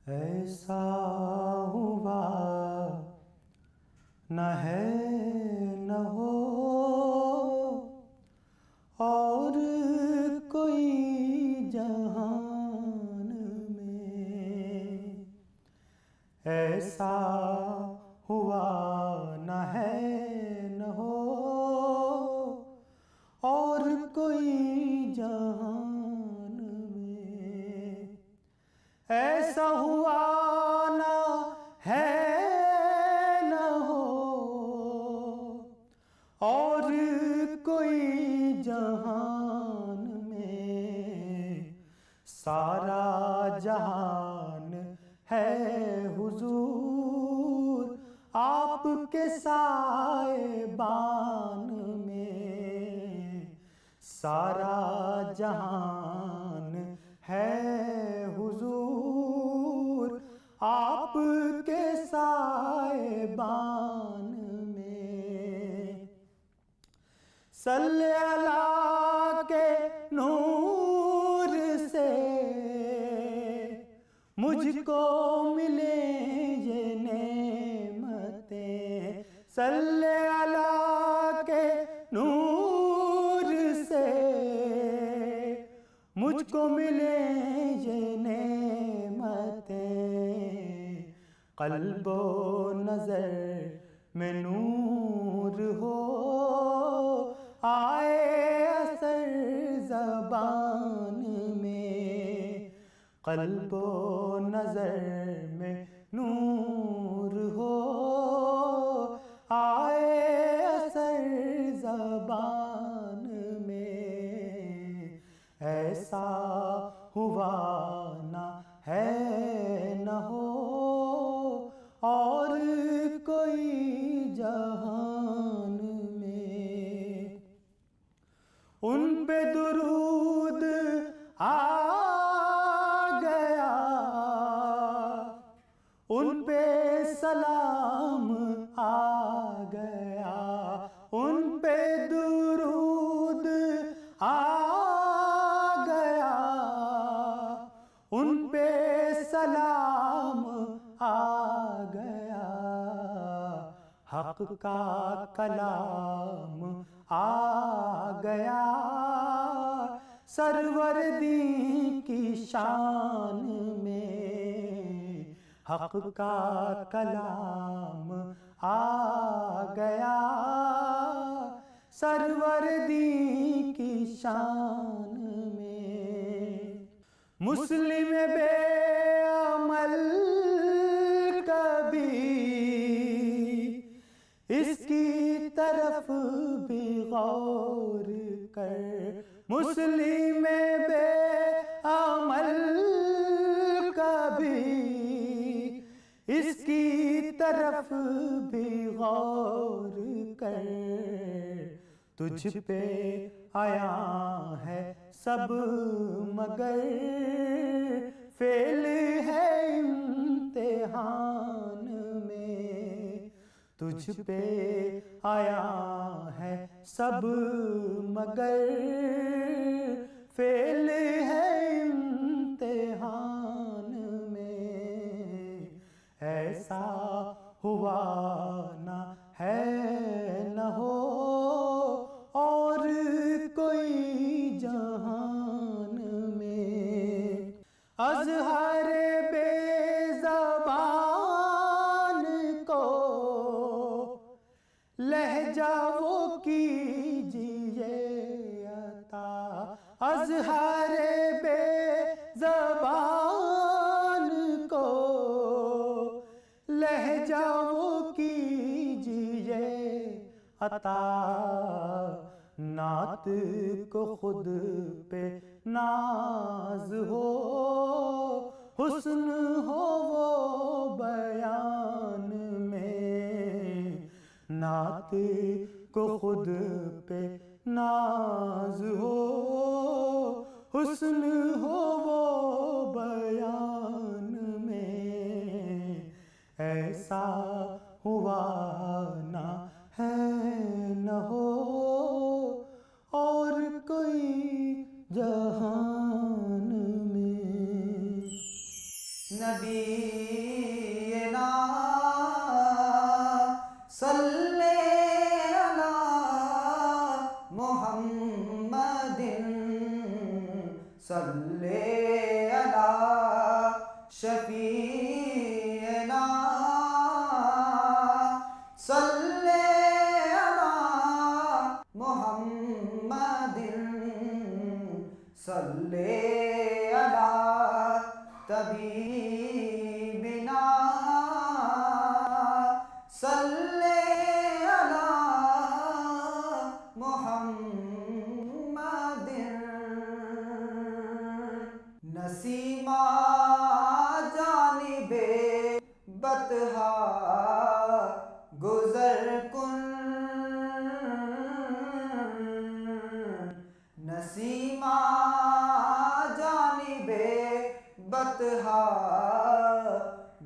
ऐसा हुआ न है न हो और कोई जहान में। ऐसा हुआ न है न हो और कोई जहान में। ऐसा हुआ न है न हो और कोई जहान में। सारा जहान है हुजूर आपके साएबान में। सारा जहान है हुजूर आपके साएबान में। सल्ले अला के नूर से मुझको मिले ये नेमतें। सल्ले अला के नूर से मुझको मिले ये नेमतें। क़ल्बो नज़र में नूर हो आए असर ज़बान में। क़ल्बो नज़र में नूर हो आए असर ज़बान में। ऐसा हुआ न है न हो और कोई जहान में। उन पे दुरूद आ गया, उन पे सलाम आ गया। उन पे दुरूद आ गया, उन पे सलाम आ गया। हक़ का कलाम आ गया सरवरदी की शान में। हक़ का कलाम आ गया सरवरदी की शान में। मुस्लिम बेअमल कभी इसकी तरफ भी गौर कर। मुस्लिम बेअमल कभी इसकी तरफ भी गौर कर। तुझ पे आया है सब मगर फेल है इम्तिहान में। तुझ पे आया है सब मगर फेल है इम्तिहान में। ऐसा हुआ न है न हो और कोई जहान में। अज़हर बेज़बान को लहजा वो कीजिए अता। अज़हर बेज़बान को लहजा वो कीजिए अता। नात को खुद पे नाज हो हुस्न हो वो बयान में। नात को खुद पे नाज हो हुस्न हो वो बयान में। ऐसा हुआ न है न हो और कोई जहान में। नबीना सल्ले अला मुहम्मदिन सल्ले अला शफीना सल्ले अला मुहम्मदिन सल्ले अला तबीबिना सल्ले अला मुहम्मदिन नसीमा जानिबे बतहा गुजर कुन नसीमा जानिबे बतहा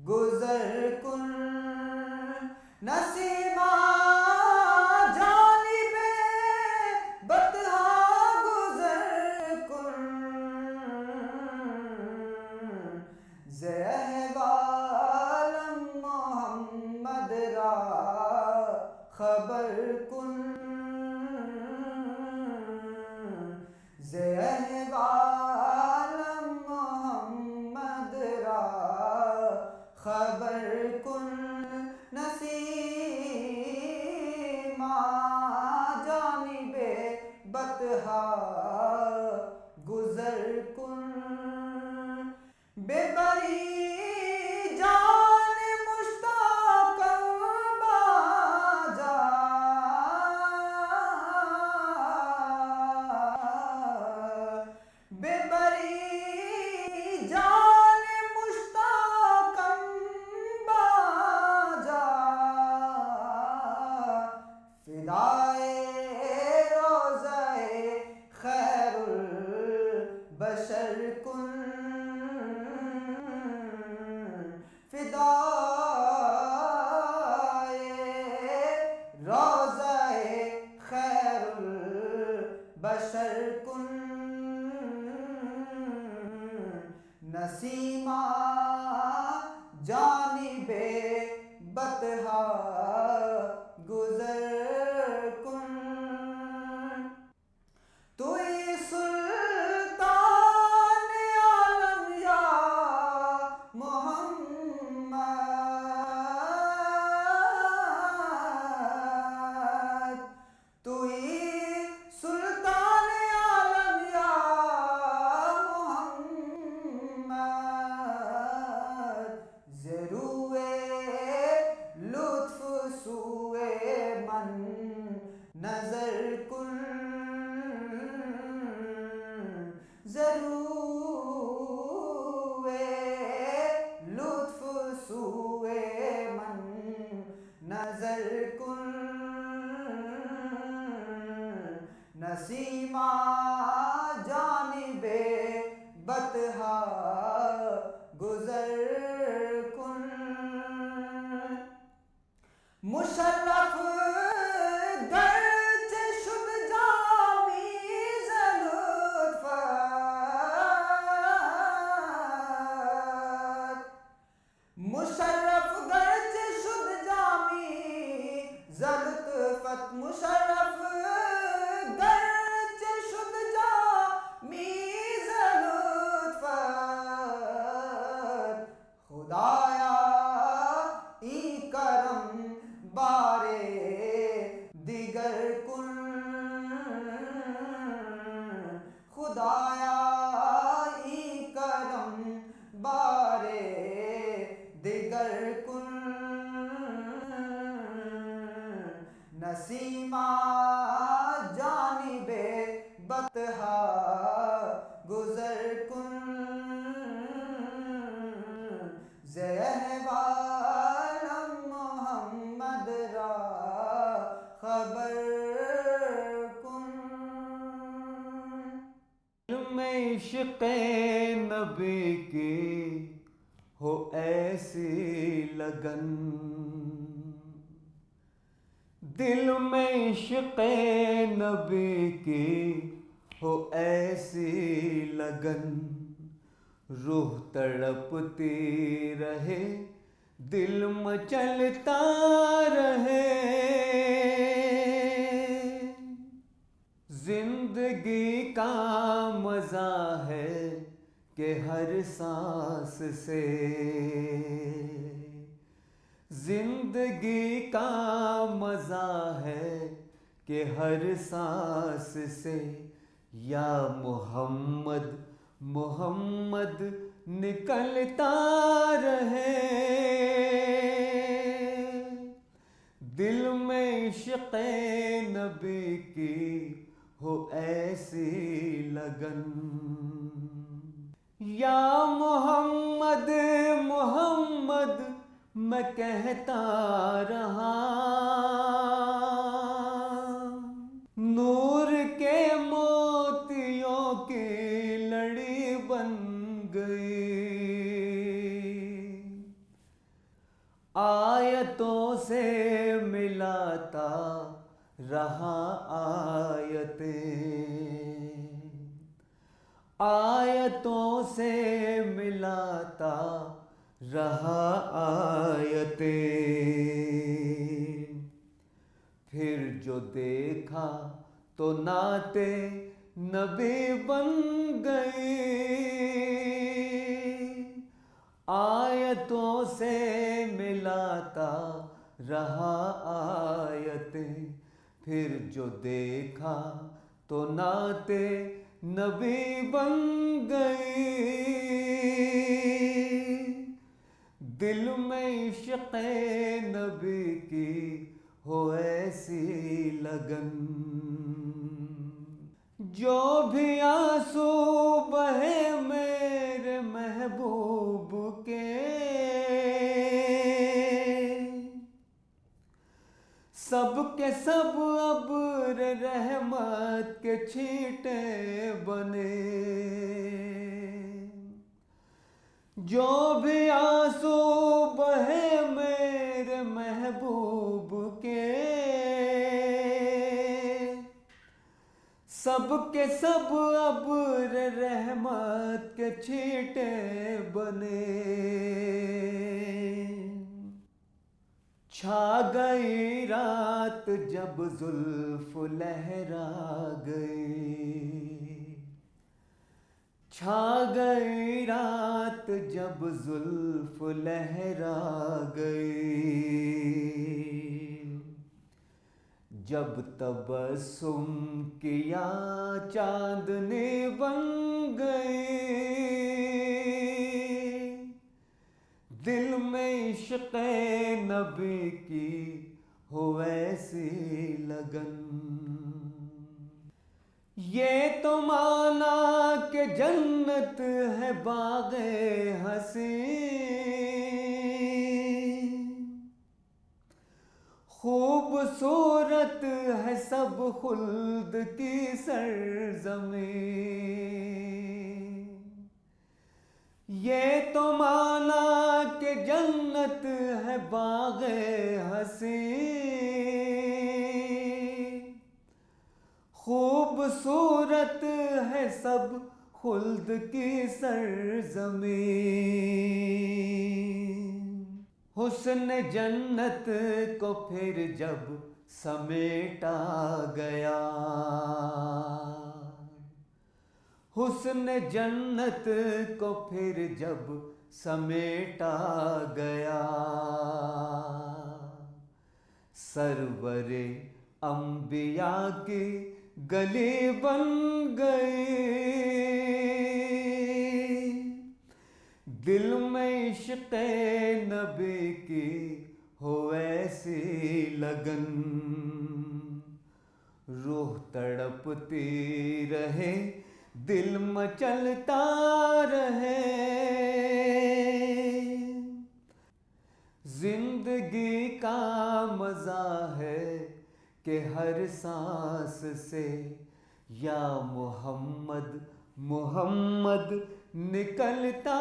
गुजर कुन नसीमा जानिबे बतहा गुजर कुन ज़हवालम मोहम्मद रा खबर कुन ज़हवालम मोहम्मद रा खबर कुन नसीमा जानिबे बतहा गुजर कुन बेबरी जान मुश्ताक बाजा बेबरी जान मुश्ताक बाजा फिदाए रोज़ाए खैरुल बशर कुन फिदाए रोज़ाए खैरुल बशर कुन नसीमा जानिबे बतहा गुजर कुन तुई सुल्तान आलम या मोहम्मद तुई सुल्तान आलम या मोहम्मद ज़रूए लुत्फ सुए मन नजर कुन ज़रूए लुत्फ सुए मन नजर कुन नसीमा जानिबे बतहा गुजर कुन मुशर्रफ गर्चे शुद जामी ज़लुत्फ़त मुशर्रफ गर्चे शुद जामी ज़लुत्फ़त मुशर्रफ गर्चे शुद जामी ज़लुत्फ़त खुदाया ई करम बारे दिगर कुन खुदाया ई करम बारे दिगर कुन नसीमा जानिबे बतहा गुजर कुन ज़हवालम मोहम्मद रा खबर कुन में इश्क़े नबी की हो ऐसी लगन दिल में इश्क़े नबी की हो ऐसी लगन रूह तड़पती रहे, दिल मचलता रहे। जिंदगी का मजा है कि हर सांस से, जिंदगी का मजा है कि हर सांस से। या मोहम्मद मोहम्मद निकलता रहे, दिल में इश्क़े नबी की हो ऐसी लगन। या मोहम्मद मोहम्मद मैं कहता रहा, नूर के मोतियों की लड़ी बन गई। आयतों से मिलाता रहा आयतें, आयतों से मिलाता रहा आयतें। फिर जो देखा तो नाते नबी बन गई। आयतों से मिलाता रहा आयतें, फिर जो देखा तो नाते नबी बन गई। दिल में इश्क़े नबी की हो ऐसी लगन। जो भी आंसू बहे मेरे महबूब के, सब के सब अब्र रहमत के छींटे बने। जो भी आंसू बहे मेरे महबूब के, सब के सब अब्र रहमत के छींटे बने। छा गई रात जब जुल्फ लहरा गई, छा गई रात जब जुल्फ लहरा गई। जब तबस्सुम किया चांदनी बन गई। दिल में इश्क़े नबी की हो ऐसी लगन। ये तो माना कि जन्नत है बाग़े हसी, खूबसूरत है सब खुल्द की सरज़मीं। ये तो माना कि जन्नत है बाग़े हसी, खूबसूरत है सब खुल्द की सरज़मीं। हुस्न जन्नत को फिर जब समेटा गया, हुस्न जन्नत को फिर जब समेटा गया। सरवरे अंबिया की गली बन गई। दिल में इश्क़े नबी की हो ऐसी लगन। रूह तड़पती रहे, दिल मचलता रहे। जिंदगी का मजा है कि हर सांस से। या मोहम्मद मोहम्मद निकलता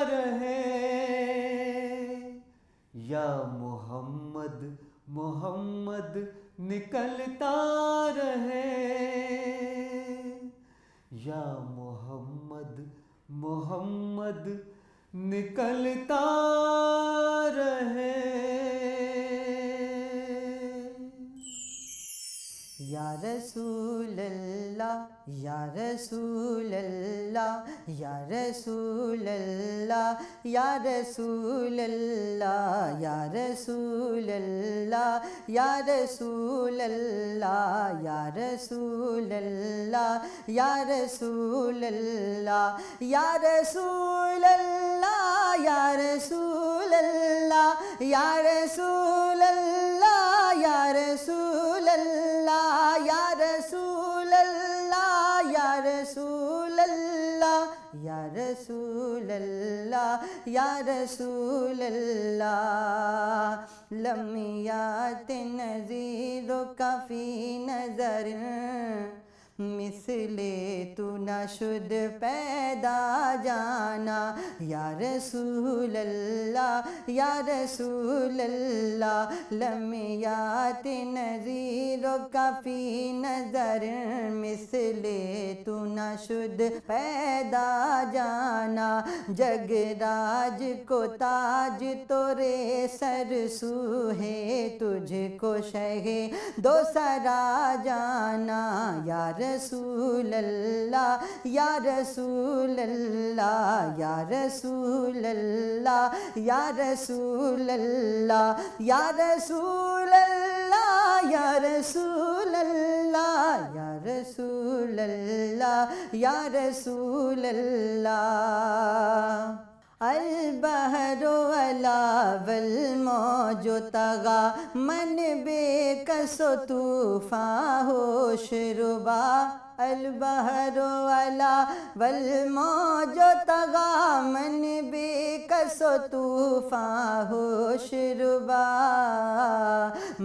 रहे, या मोहम्मद मोहम्मद निकलता रहे, या मोहम्मद मोहम्मद निकलता रहे। या रसूल अल्लाह या रसूल अल्लाह या रसूल अल्लाह या रसूल अल्लाह या रसूल अल्लाह या रसूल अल्लाह या रसूल अल्लाह या रसूल अल्लाह या रसूल अल्लाह या रसूल अल्लाह या रसूल अल्लाह या रसूल अल्लाह या रसूल अल्लाह या रसूल अल्लाह या रसूल अल्लाह या रसूल अल्लाह। लम्यात नज़ीरो काफ़ी नज़र मिसले तू न शुद पैदा जाना। या रसूल अल्लाह या रसूल अल्लाह लम्यात नज़ीरो काफ़ी नज़र मिसले तू न शुद पैदा जाना। जगराज को ताज तोरे सर सूहे तुझको शहे दो सरा जाना। या रसूल अल्लाह या रसूल अल्लाह या रसूल अल्लाह या रसूल अल्लाह या रसूल अल्लाह या रसूल अल्लाह या रसूल अल्लाह या रसूल अल्लाह। अल बहरो अला वल मौजो तगा मन बेकसो तूफ़ां होश रुबा। अल बहरो अला वल मौजो तगा मन बेकसो तूफ़ां होश रुबा।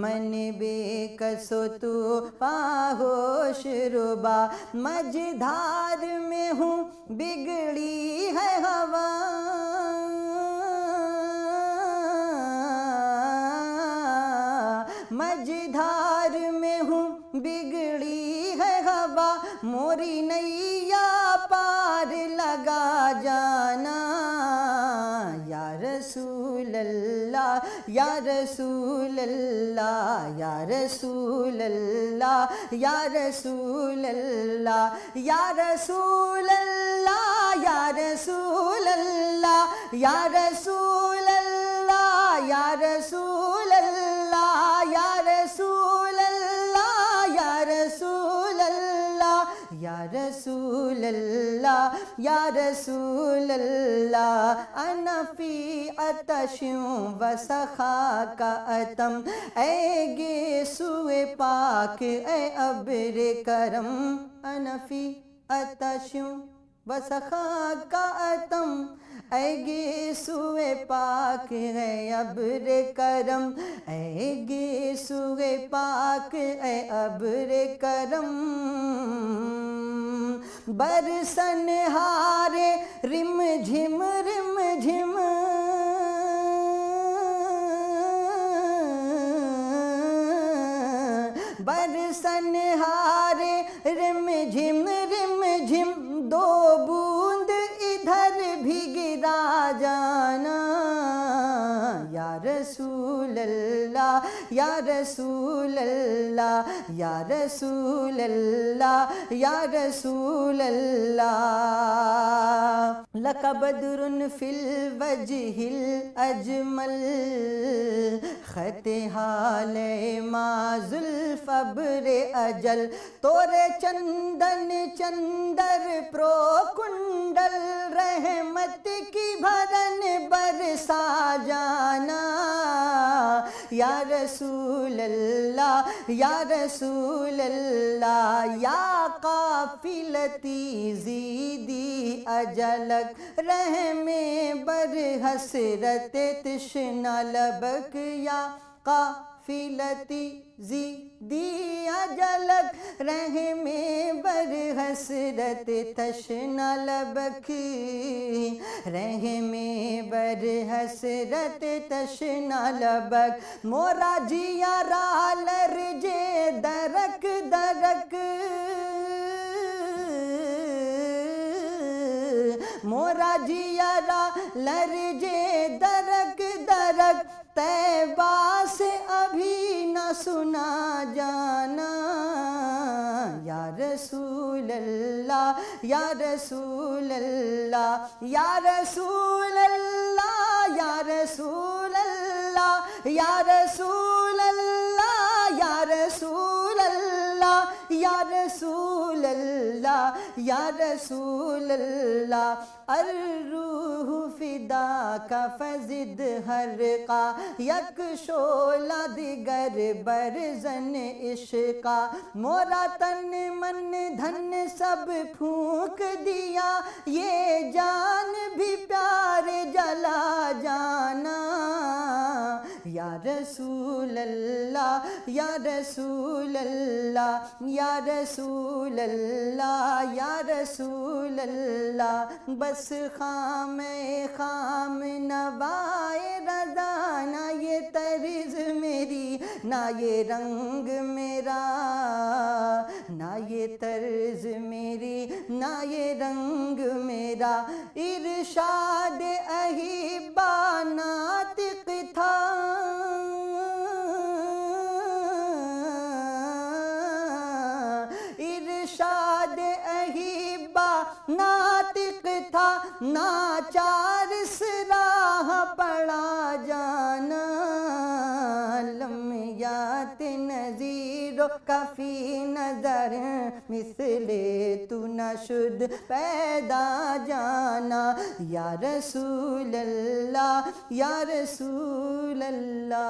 मन बेकसो तूफ़ां होश रुबा। मझधार में हूँ बिगड़ी है हवा। मझधार में हूँ बिगड़ी है हवा। मोरी नैया पार लगा जाना। या रसूल अल्लाह या रसूल अल्लाह या रसूल अल्लाह या रसूल अल्लाह या रसूल अल्लाह या रसूल अल्लाह या रसूल अल्लाह या रसूल अल्लाह या रसूल अल्लाह या रसूल अल्लाह या रसूल अल्लाह या रसूल अल्लाह। अनफी अतशूं व सखा का अतम ऐ गे सुए पाक ऐ अब्र करम। अनफी अतशूं व सखा का अतम ऐ गे सुए पाक है अब्र करम। ऐ गे सुए पाक ऐ अब्र करम। बरसन हारे रिम झिम रिम झिम। बरसन हारे रिम झिम दो बूंद इधर भी गिरा जाना। या रसूल अल्लाह या रसूल अल्लाह या रसूल अल्लाह या रसूल अल्लाह। लक बदरुन फिल वजहिल अजमल खते हाले माजुल फब्रे अजल। तोरे चंदन चंदर प्रो कुंडल रहमत की भरन बरसा जाना। या रसूल अल्लाह या रसूल अल्लाह या काफिलती ज़ीदी अजलक रहमे बर हसरत तिश्ना लबक। या काफिलती ज़ीदी अजलक रहमे बर हसरत तश्ना लबक। रहमे बर हसरत तश्ना लबक। मोरा जिया रालर जे दरक दरक। मोरा जियारा लरजे दरक दरक तैबा से अभी न सुना जाना। या रसूल अल्लाह या रसूल अल्लाह या रसूल अल्लाह या रसूल अल्लाह या रसूल अल्लाह या रसूल अल्लाह या रसूल अल्लाह या रसूल अल्लाह। अर्रूह फिदा का फजिद हर का यक शोला दिगर बरजन इश्का। मोरा तन मन धन सब फूंक दिया ये जान भी प्यार जला जाना। या रसूल अल्लाह या रसूल अल्लाह या रसूल अल्लाह या रसूल अल्लाह। बस खाम खाम नवाए रज़ा ना ये तर्ज मेरी ना ये रंग मेरा ना ये तर्ज मेरी ना ये रंग मेरा। इरशाद अहिबा नातिक था इरशाद अहिबा नातिक था नाचार सराह पड़ा जाना। लम्यात नज़ीरो काफ़ी नज़र मिसले तू न शुद्ध पैदा जाना। या रसूल अल्लाह या रसूल अल्लाह।